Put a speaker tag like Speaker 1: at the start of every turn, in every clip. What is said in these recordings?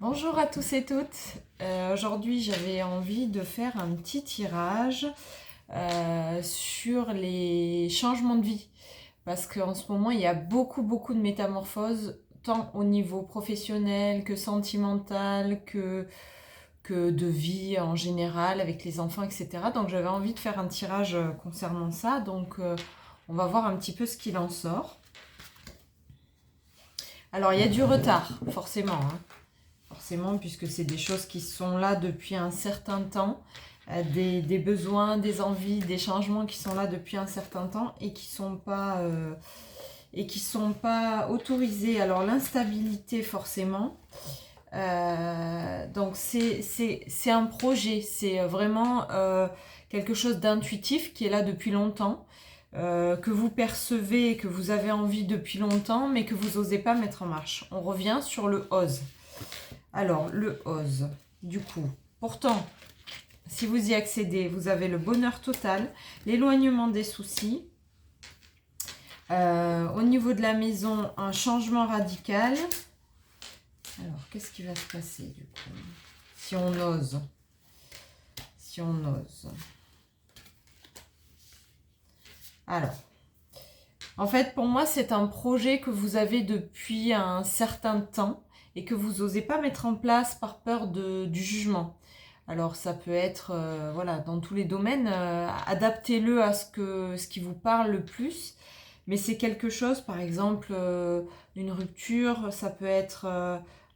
Speaker 1: Bonjour à tous et toutes. Aujourd'hui, j'avais envie de faire un petit tirage sur les changements de vie. Parce qu'en ce moment, il y a beaucoup de métamorphoses, tant au niveau professionnel que sentimental, que de vie en général avec les enfants, etc. Donc j'avais envie de faire un tirage concernant ça. Donc on va voir un petit peu ce qu'il en sort. Alors il y a du retard, forcément, hein. Forcément, puisque c'est des choses qui sont là depuis un certain temps, des besoins, des envies, des changements qui sont là depuis un certain temps et qui sont pas autorisés. Alors l'instabilité, forcément. Donc c'est un projet, c'est vraiment quelque chose d'intuitif qui est là depuis longtemps, que vous percevez, que vous avez envie depuis longtemps, mais que vous n'osez pas mettre en marche. On revient sur le ose. Alors, le ose, du coup, pourtant, si vous y accédez, vous avez le bonheur total, l'éloignement des soucis. Au niveau de la maison, un changement radical. Alors, qu'est-ce qui va se passer, du coup, si on ose? Si on ose. Alors, en fait, pour moi, c'est un projet que vous avez depuis un certain temps et que vous n'osez pas mettre en place par peur du jugement. Alors ça peut être voilà, dans tous les domaines, adaptez-le à ce qui vous parle le plus, mais c'est quelque chose, par exemple, une rupture, ça peut être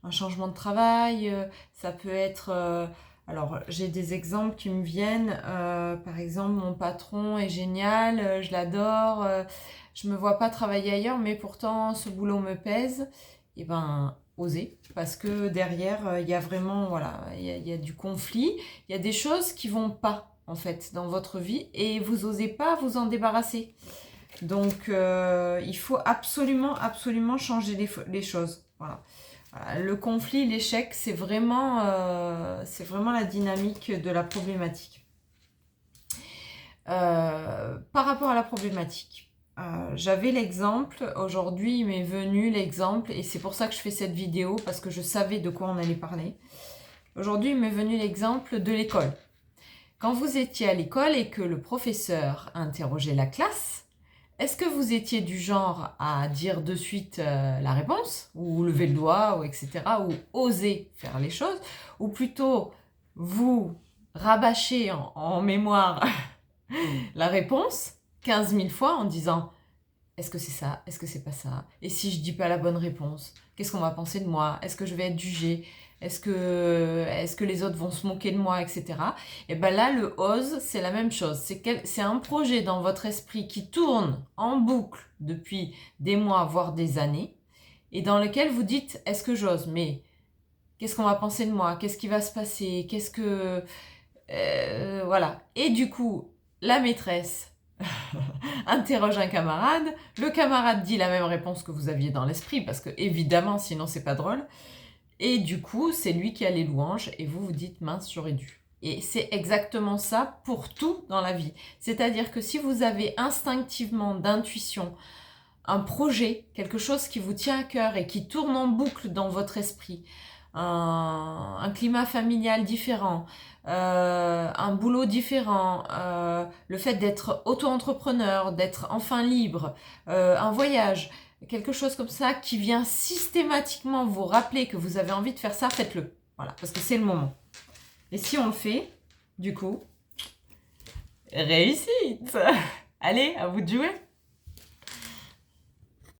Speaker 1: un changement de travail, ça peut être... alors j'ai des exemples qui me viennent, par exemple mon patron est génial, je l'adore, je me vois pas travailler ailleurs, mais pourtant ce boulot me pèse. Et ben oser, parce que derrière il y a vraiment, voilà, il y a du conflit, il y a des choses qui vont pas en fait dans votre vie et vous osez pas vous en débarrasser. Donc il faut absolument changer les choses. Voilà. Voilà. Le conflit, l'échec, c'est vraiment la dynamique de la problématique. Par rapport à la problématique, j'avais l'exemple, aujourd'hui il m'est venu l'exemple, et c'est pour ça que je fais cette vidéo, parce que je savais de quoi on allait parler. Aujourd'hui il m'est venu l'exemple de l'école. Quand vous étiez à l'école et que le professeur interrogeait la classe, est-ce que vous étiez du genre à dire de suite la réponse, ou lever le doigt, ou etc., ou oser faire les choses, ou plutôt vous rabâcher en mémoire la réponse 15 000 fois en disant est-ce que c'est ça, est-ce que c'est pas ça, et si je dis pas la bonne réponse, qu'est-ce qu'on va penser de moi, est-ce que je vais être jugée, est-ce que les autres vont se moquer de moi, etc. Et bien là, le ose, c'est la même chose, c'est un projet dans votre esprit qui tourne en boucle depuis des mois, voire des années, et dans lequel vous dites est-ce que j'ose, mais qu'est-ce qu'on va penser de moi, qu'est-ce qui va se passer, qu'est-ce que... voilà. Et du coup, la maîtresse interroge un camarade, le camarade dit la même réponse que vous aviez dans l'esprit, parce que évidemment, sinon c'est pas drôle, et du coup, c'est lui qui a les louanges, et vous vous dites, mince, j'aurais dû. Et c'est exactement ça pour tout dans la vie. C'est-à-dire que si vous avez instinctivement, d'intuition, un projet, quelque chose qui vous tient à cœur et qui tourne en boucle dans votre esprit, un climat familial différent, un boulot différent, le fait d'être auto-entrepreneur, d'être enfin libre, un voyage, quelque chose comme ça qui vient systématiquement vous rappeler que vous avez envie de faire ça, faites-le. Voilà, parce que c'est le moment. Et si on le fait, du coup, réussite! Allez, à vous de jouer!